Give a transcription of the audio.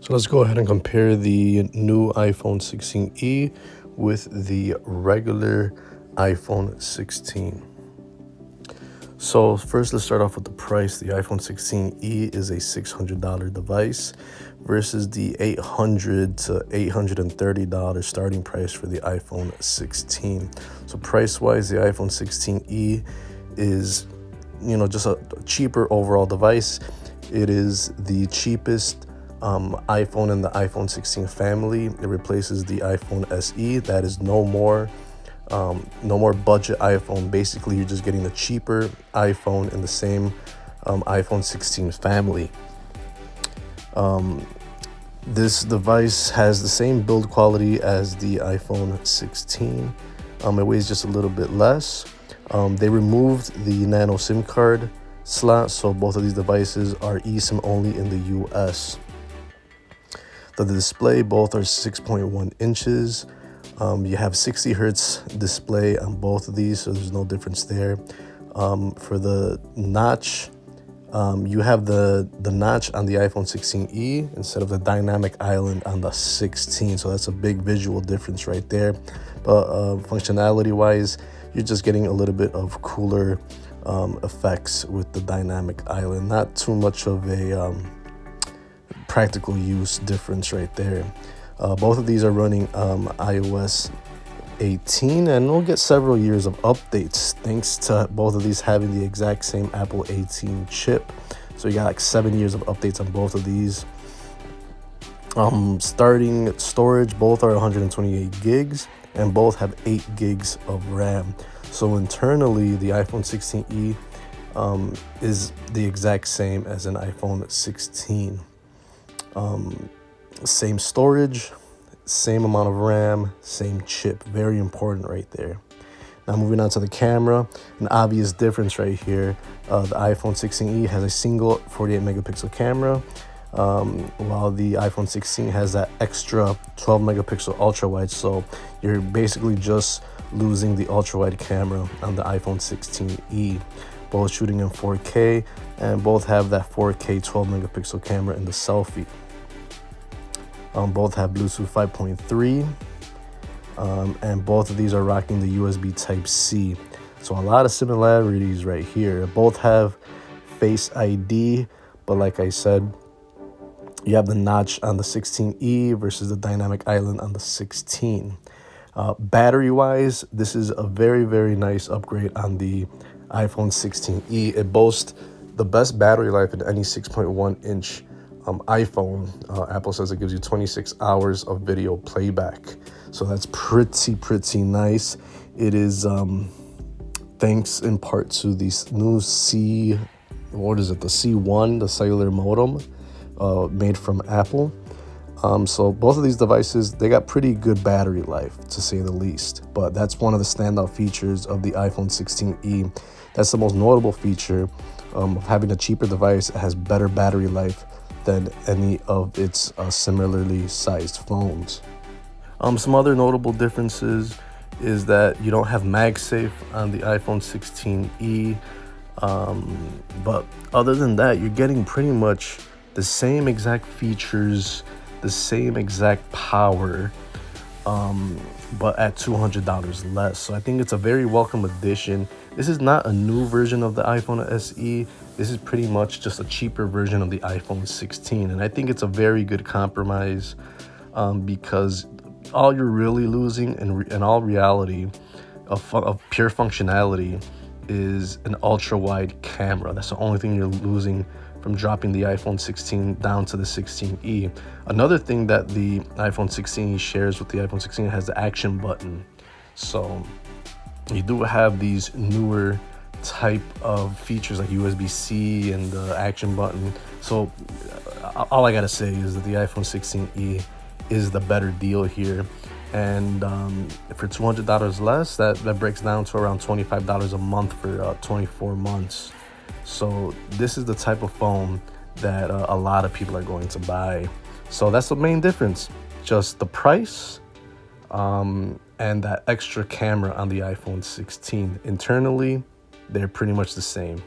So let's go ahead and compare the new iPhone 16e with the regular iPhone 16. So first, let's start off with the price. The iPhone 16e is a $600 device versus the $800 to $830 starting price for the iPhone 16. So price-wise, the iPhone 16e is, just a cheaper overall device. It is the cheapest iPhone in the iPhone 16 family. It replaces the iPhone SE. That is no more budget iPhone. Basically, you're just getting the cheaper iPhone in the same iPhone 16 family. This device has the same build quality as the iPhone 16. It weighs just a little bit less. They removed the nano SIM card slot, so both of these devices are eSIM only in the US. The display, both are 6.1 inches. You have 60 hertz display on both of these, so there's no difference there. For the notch, you have the notch on the iPhone 16e instead of the dynamic island on the 16. So that's a big visual difference right there. But functionality wise, you're just getting a little bit of cooler effects with the dynamic island. Not too much of a practical use difference right there. Both of these are running iOS 18, and we'll get several years of updates thanks to both of these having the exact same Apple 18 chip. So you got like 7 years of updates on both of these. Starting storage, both are 128 gigs and both have 8 gigs of RAM. So internally, the iPhone 16e is the exact same as an iPhone 16. Same storage, same amount of RAM, same chip. Very important right there. Now moving on to the camera, an obvious difference right here. The iPhone 16e has a single 48 megapixel camera, while the iPhone 16 has that extra 12 megapixel ultra wide. So you're basically just losing the ultra wide camera on the iPhone 16e. Both shooting in 4K, and both have that 4K 12 megapixel camera in the selfie. Both have Bluetooth 5.3, and both of these are rocking the USB Type-C. So a lot of similarities right here. Both have Face ID, but like I said, you have the notch on the 16e versus the dynamic island on the 16. Battery-wise, this is a very, very nice upgrade on the iPhone 16e. It boasts the best battery life in any 6.1-inch iPhone. Apple says it gives you 26 hours of video playback. So that's pretty nice. It is thanks in part to this new the C1, the cellular modem made from Apple. So both of these devices, they got pretty good battery life, to say the least. But that's one of the standout features of the iPhone 16e. That's the most notable feature of having a cheaper device that has better battery life than any of its similarly sized phones. Some other notable differences is that you don't have MagSafe on the iPhone 16e. But other than that, you're getting pretty much the same exact features, the same exact power, but at $200 less. So I think it's a very welcome addition. This is not a new version of the iPhone SE. This is pretty much just a cheaper version of the iPhone 16. And I think it's a very good compromise because all you're really losing in all reality of pure functionality is an ultra wide camera. That's the only thing you're losing from dropping the iPhone 16 down to the 16e. Another thing that the iPhone 16e shares with the iPhone 16 has the action button. So you do have these newer type of features like USB-C and the action button. So all I gotta say is that the iPhone 16e is the better deal here. And for $200 less, that breaks down to around $25 a month for 24 months. So this is the type of phone that a lot of people are going to buy. So that's the main difference, just the price and that extra camera on the iPhone 16. Internally, they're pretty much the same.